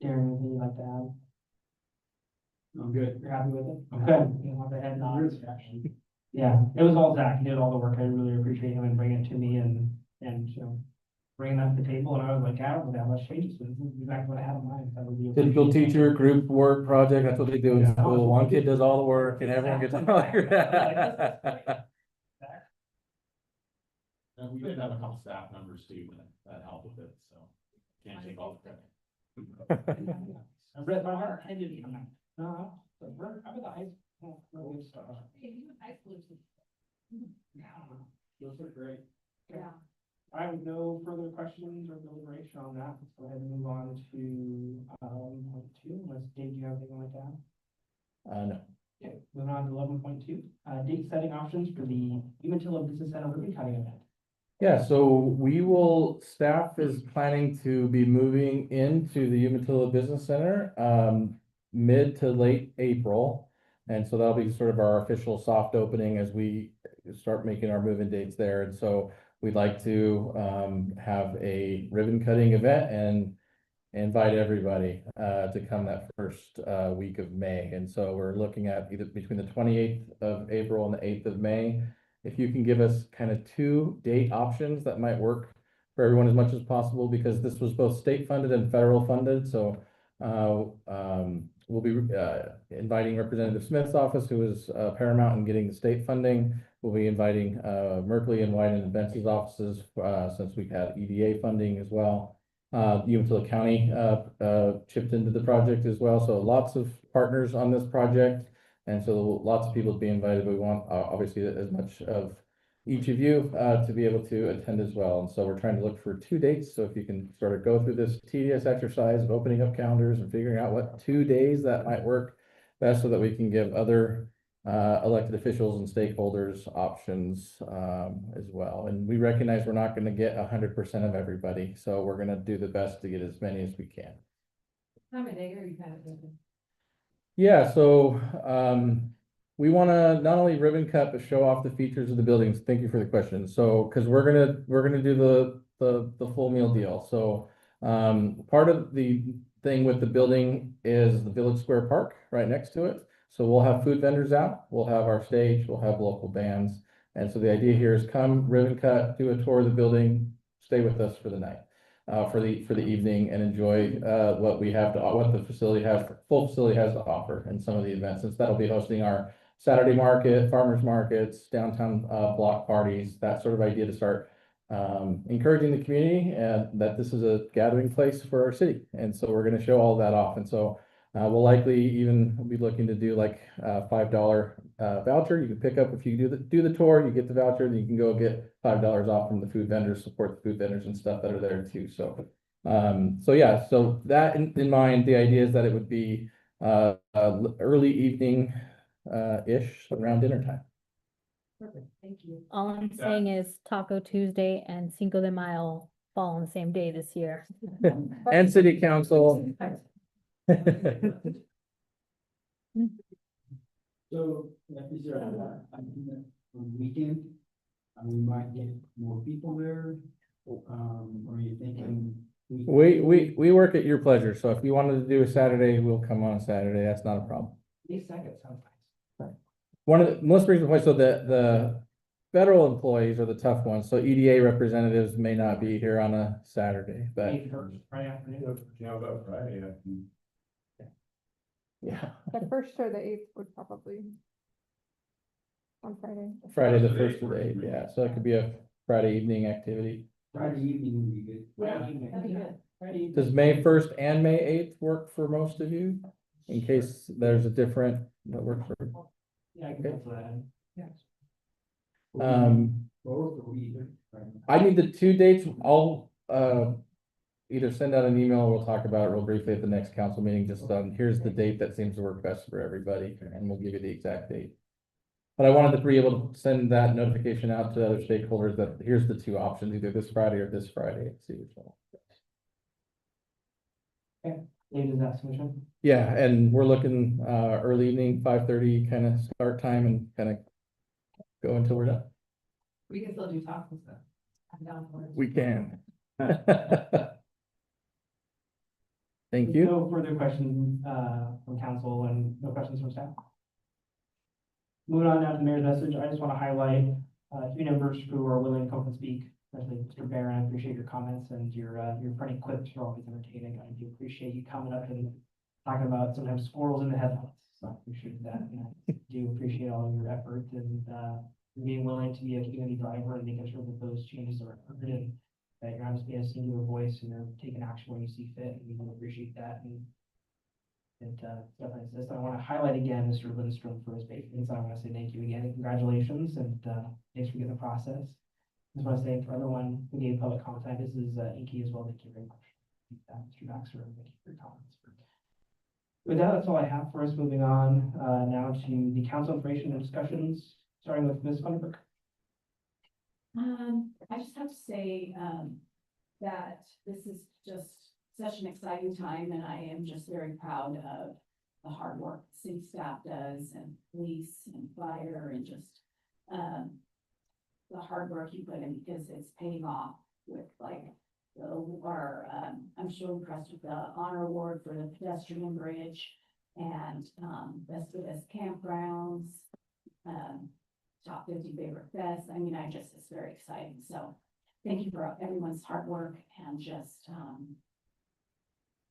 Darren, anything you'd like to add? I'm good. You're happy with it? Okay. You want the head nod? Yeah, it was all Zach. He did all the work. I really appreciate him and bringing it to me and bringing that to the table. And I was like, I don't know that much changes. This is exactly what I had in mind. That would be Typical teacher group work project. That's what they do in school. One kid does all the work and everyone gets all the And we did have a couple staff members too that helped with it, so can't take all the credit. I read my heart. I didn't. No, I'm at the high school. Those are great. Yeah. I have no further questions or deliberation on that. Let's go ahead and move on to, point 2, unless Dave, do you have anything like that? No. Okay, moving on to 11.2, date setting options for the Umatilla Business Center ribbon cutting event. Yeah, so staff is planning to be moving into the Umatilla Business Center, mid to late April. And so that'll be sort of our official soft opening as we start making our move-in dates there. And so we'd like to have a ribbon cutting event and invite everybody to come that first week of May. And so we're looking at either between the 28th of April and the 8th of May. If you can give us kind of 2 date options that might work for everyone as much as possible, because this was both state funded and federal funded. So We'll be inviting Representative Smith's office, who is paramount in getting the state funding. We'll be inviting Merkley and White and Bence's offices, since we've had EDA funding as well. Umatilla County chipped into the project as well, so lots of partners on this project. And so lots of people to be invited. We want obviously as much of each of you to be able to attend as well. And so we're trying to look for 2 dates. So if you can sort of go through this tedious exercise of opening up calendars and figuring out what 2 days that might work best, so that we can give other elected officials and stakeholders options as well. And we recognize we're not going to get 100% of everybody. So we're going to do the best to get as many as we can. Time of day are you kind of thinking? Yeah, so we want to not only ribbon cut, but show off the features of the buildings. Thank you for the question. So, because we're gonna do the full meal deal. So part of the thing with the building is the Village Square Park right next to it. So we'll have food vendors out, we'll have our stage, we'll have local bands. And so the idea here is come ribbon cut, do a tour of the building, stay with us for the night. For the evening, and enjoy what we have to, what the full facility has to offer, and some of the events. Since that'll be hosting our Saturday market, farmers markets, downtown block parties, that sort of idea to start encouraging the community and that this is a gathering place for our city. And so we're going to show all that off. And so we'll likely even be looking to do like a $5 voucher. You can pick up if you do the tour, you get the voucher, then you can go get $5 off from the food vendors, support the food vendors and stuff that are there too. So, yeah, so that in mind, the idea is that it would be early evening ish around dinner time. Perfect, thank you. All I'm saying is Taco Tuesday and Cinco de Mayo fall on the same day this year. And city council. So, is there a weekend? We might get more people there, or are you thinking? We work at your pleasure. So if you wanted to do a Saturday, we'll come on a Saturday. That's not a problem. May second sounds nice. One of the most recent points, so the federal employees are the tough ones. So EDA representatives may not be here on a Saturday, but May first, Friday afternoon. Yeah, about Friday, yeah, The first or the eighth would probably. On Friday. Friday the 1st of the 8th, yeah. So it could be a Friday evening activity. Friday evening would be good. That'd be good. Friday. Does May 1st and May 8th work for most of you? In case there's a different that works for. Yeah, I can go for that. Yeah. Both or either. I need the 2 dates. I'll either send out an email or we'll talk about it real briefly at the next council meeting. Just here's the date that seems to work best for everybody, and we'll give you the exact date. But I wanted to be able to send that notification out to other stakeholders that here's the 2 options, either this Friday or this Friday. See which one. Okay, Dave, is that sufficient? Yeah, and we're looking early evening, 5:30 kind of start time, and kind of go until we're done. We can still do tacos though. I'm down for it. We can. Thank you. No further questions from council and no questions from staff. Moving on now to the mayor's message, I just want to highlight 3 members who are willing to come and speak, especially Mr. Barron. I appreciate your comments and your funny quips are always entertaining. I do appreciate you coming up and talking about sometimes squirrels in the headlights. So I appreciate that. And I do appreciate all of your effort and being willing to be a community driver and making sure that those changes are heard and that you're not just being a singular voice and you're taking action when you see fit. And we do appreciate that. And it definitely exists. I want to highlight again Mr. Lindstrom for his patience. I want to say thank you again and congratulations and thanks for getting the process. I just want to say for everyone who gave public comment, this is Inky as well. Thank you very much. Mr. Baxter, thank you for your comments. With that, that's all I have for us. Moving on now to the council information and discussions, starting with Ms. Funderburg. I just have to say, that this is just such an exciting time and I am just very proud of the hard work city staff does and police and fire and just, the hard work you put in because it's paying off with like, I'm so impressed with the honor award for the pedestrian bridge and, best of best campgrounds, top 50 favorite fest. I mean, it's very exciting. So thank you for everyone's hard work and just,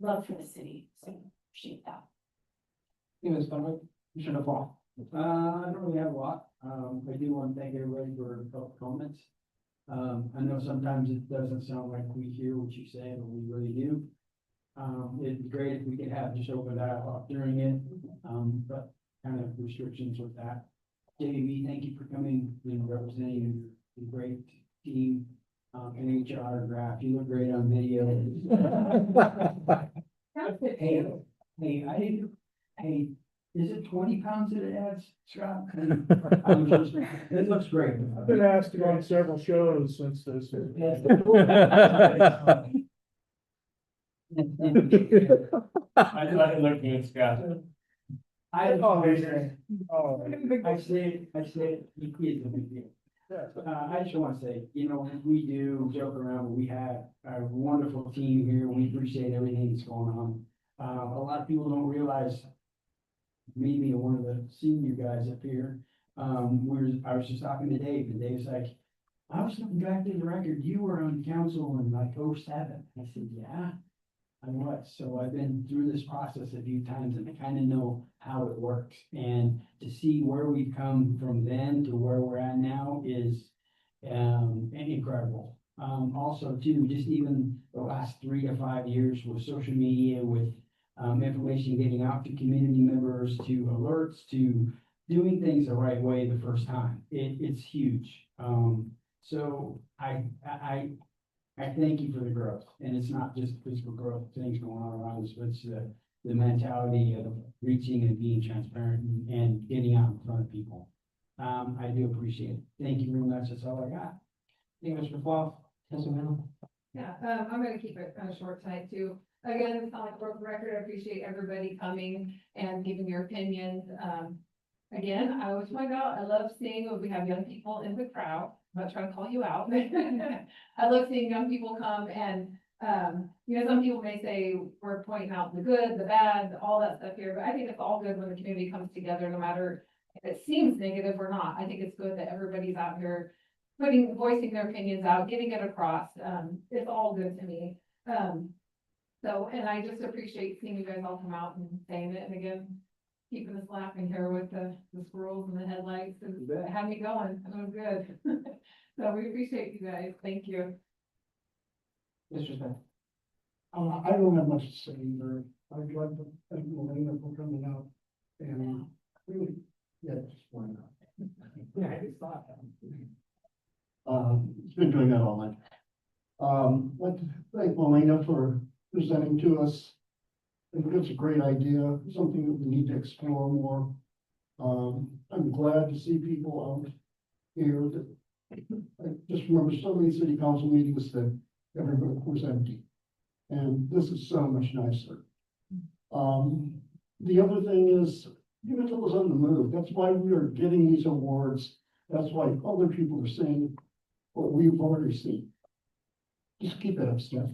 love for the city, so appreciate that. Ms. Conway, Commissioner DeFoe. I don't really have a lot. I do want to thank everybody for the comments. I know sometimes it doesn't sound like we hear what you say, but we really do. It'd be great if we could have just open dialogue during it, but kind of restrictions with that. JV, thank you for coming, representing your great team. And your autograph, you look great on video. Hey, is it 20 pounds that it adds, Scott? It looks great. I've been asked to go on several shows since this. I look good, Scott. I say, you kids are big deal. I just want to say, we do joke around, but we have a wonderful team here. We appreciate everything that's going on. A lot of people don't realize, me being one of the senior guys up here, I was just talking to Dave, and Dave's like, I was looking back to the record, you were on council in like 07. I said, yeah, I was. So I've been through this process a few times and I kind of know how it works. And to see where we've come from then to where we're at now is incredible. Also too, just even the last 3 to 5 years with social media, with information getting out to community members, to alerts, to doing things the right way the first time. It's huge. So I thank you for the growth, and it's not just physical growth, things going on around us, but it's the mentality of reaching and being transparent and getting out in front of people. I do appreciate it. Thank you very much. That's all I got. Thank you, Mr. DeFoe. Councilman Miller. Yeah, I'm gonna keep it kind of short tonight too. Again, it's not like a broken record. I appreciate everybody coming and giving your opinions. Again, I always point out, I love seeing when we have young people in the crowd. I'm not trying to call you out. I love seeing young people come and, some people may say we're pointing out the good, the bad, all that stuff here, but I think it's all good when the community comes together, no matter if it seems negative or not. I think it's good that everybody's out here voicing their opinions out, getting it across. It's all good to me. And I just appreciate seeing you guys all come out and saying it. And again, keeping us laughing here with the squirrels and the headlights, and it had me going. It was good. So we appreciate you guys. Thank you. Mr. Smith. I don't have much to say either. I'd like to thank Melina for coming out and really, just why not? Yeah, I just thought that. It's been doing that all night. I'd like to thank Melina for presenting to us. I think it's a great idea, something that we need to explore more. I'm glad to see people out here. I just remember so many city council meetings that everybody was empty. And this is so much nicer. The other thing is, Umatilla is on the move. That's why we are getting these awards. That's why other people are saying what we've already seen. Just keep it up, Steph.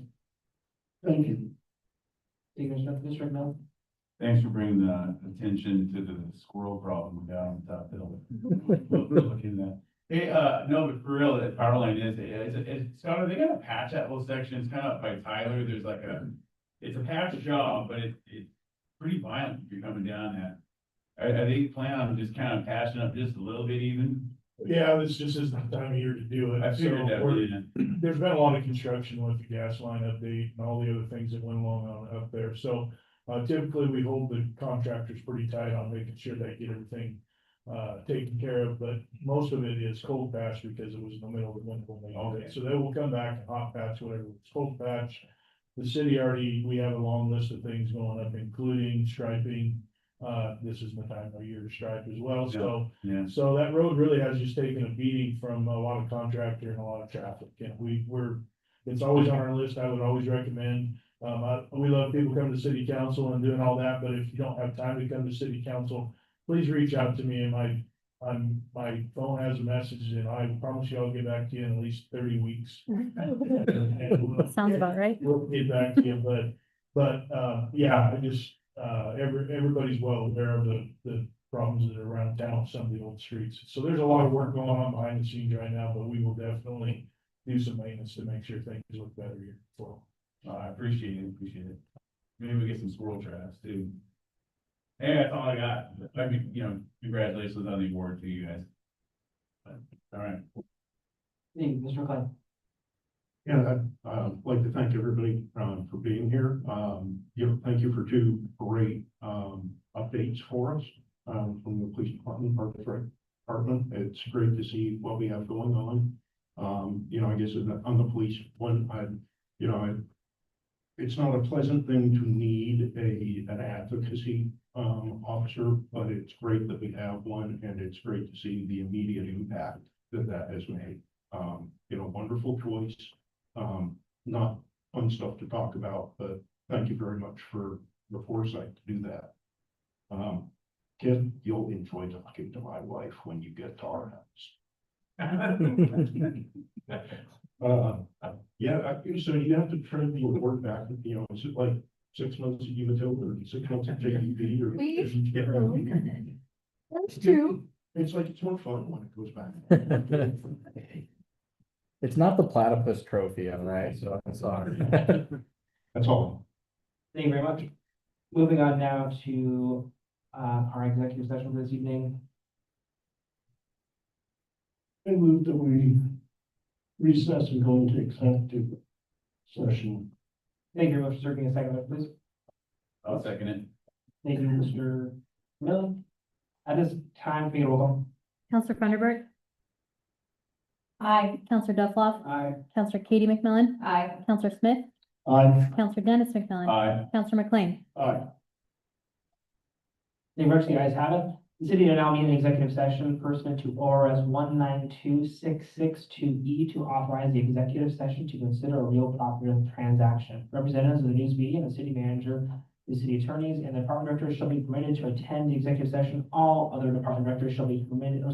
Thank you. Thank you, Mr. Miller. Thanks for bringing the attention to the squirrel problem we got on the top hill. Looking at that. Hey, no, but for real, that power line it's got, they got a patch that whole section. It's kind of up by Tyler. There's like it's a patch job, but it's pretty violent if you're coming down that. I think plan on just kind of patching up just a little bit even. Yeah, this just isn't the time of year to do it. I figured that would, There's been a lot of construction with the gas line update and all the other things that went along on up there. So typically we hold the contractors pretty tight on making sure they get everything taken care of, but most of it is cold patch because it was in the middle of the winter when they did it. So they will come back and hot patch whatever it's cold patch. The city we have a long list of things going up, including striping. This is the time of year to stripe as well. So, so that road really has just taken a beating from a lot of contractor and a lot of traffic. And it's always on our list. I would always recommend. We love people coming to city council and doing all that, but if you don't have time to come to city council, please reach out to me, and my phone has a message, and I promise you I'll get back to you in at least 30 weeks. Sounds about right. We'll get back to you, but yeah, I just, everybody's well aware of the problems that are around town, some of the old streets. So there's a lot of work going on behind the scenes right now, but we will definitely do some maintenance to make sure things look better here. So I appreciate it. Maybe we get some squirrel traps too. Hey, that's all I got. I mean, congratulations on the award to you guys. All right. Hey, Mr. McLean. Yeah, I'd like to thank everybody for being here. Thank you for two great updates for us from the police department, Park Department. It's great to see what we have going on. I guess on the police one, it's not a pleasant thing to need an advocacy officer, but it's great that we have one, and it's great to see the immediate impact that has made. Wonderful choice. Not fun stuff to talk about, but thank you very much for the foresight to do that. Kid, you'll enjoy talking to my wife when you get to our house. So you have to trade the award back, is it like 6 months at Umatilla or 6 months at JUP or? That's true. It's like, it's more fun when it goes back. It's not the platypus trophy, all right, so I'm sorry. That's all. Thank you very much. Moving on now to our executive session for this evening. I move that we recess and go into executive session. Thank you very much for serving a second, please. I'll second it. Thank you, Mr. Miller. At this time, we roll call. Counselor Funderburk, Aye. Counselor Duffloff, Aye. Counselor Katie McMillan, Aye. Counselor Smith, Aye. Counselor Dennis McMillan, Aye. Counselor McLean. Aye. The emergency guys have it. The city will now meet in executive session pursuant to ORS 192662E to authorize the executive session to consider a real property transaction. Representatives of the news media and the city manager, the city attorneys, and the department directors shall be permitted to attend the executive session. All other department directors shall be permitted,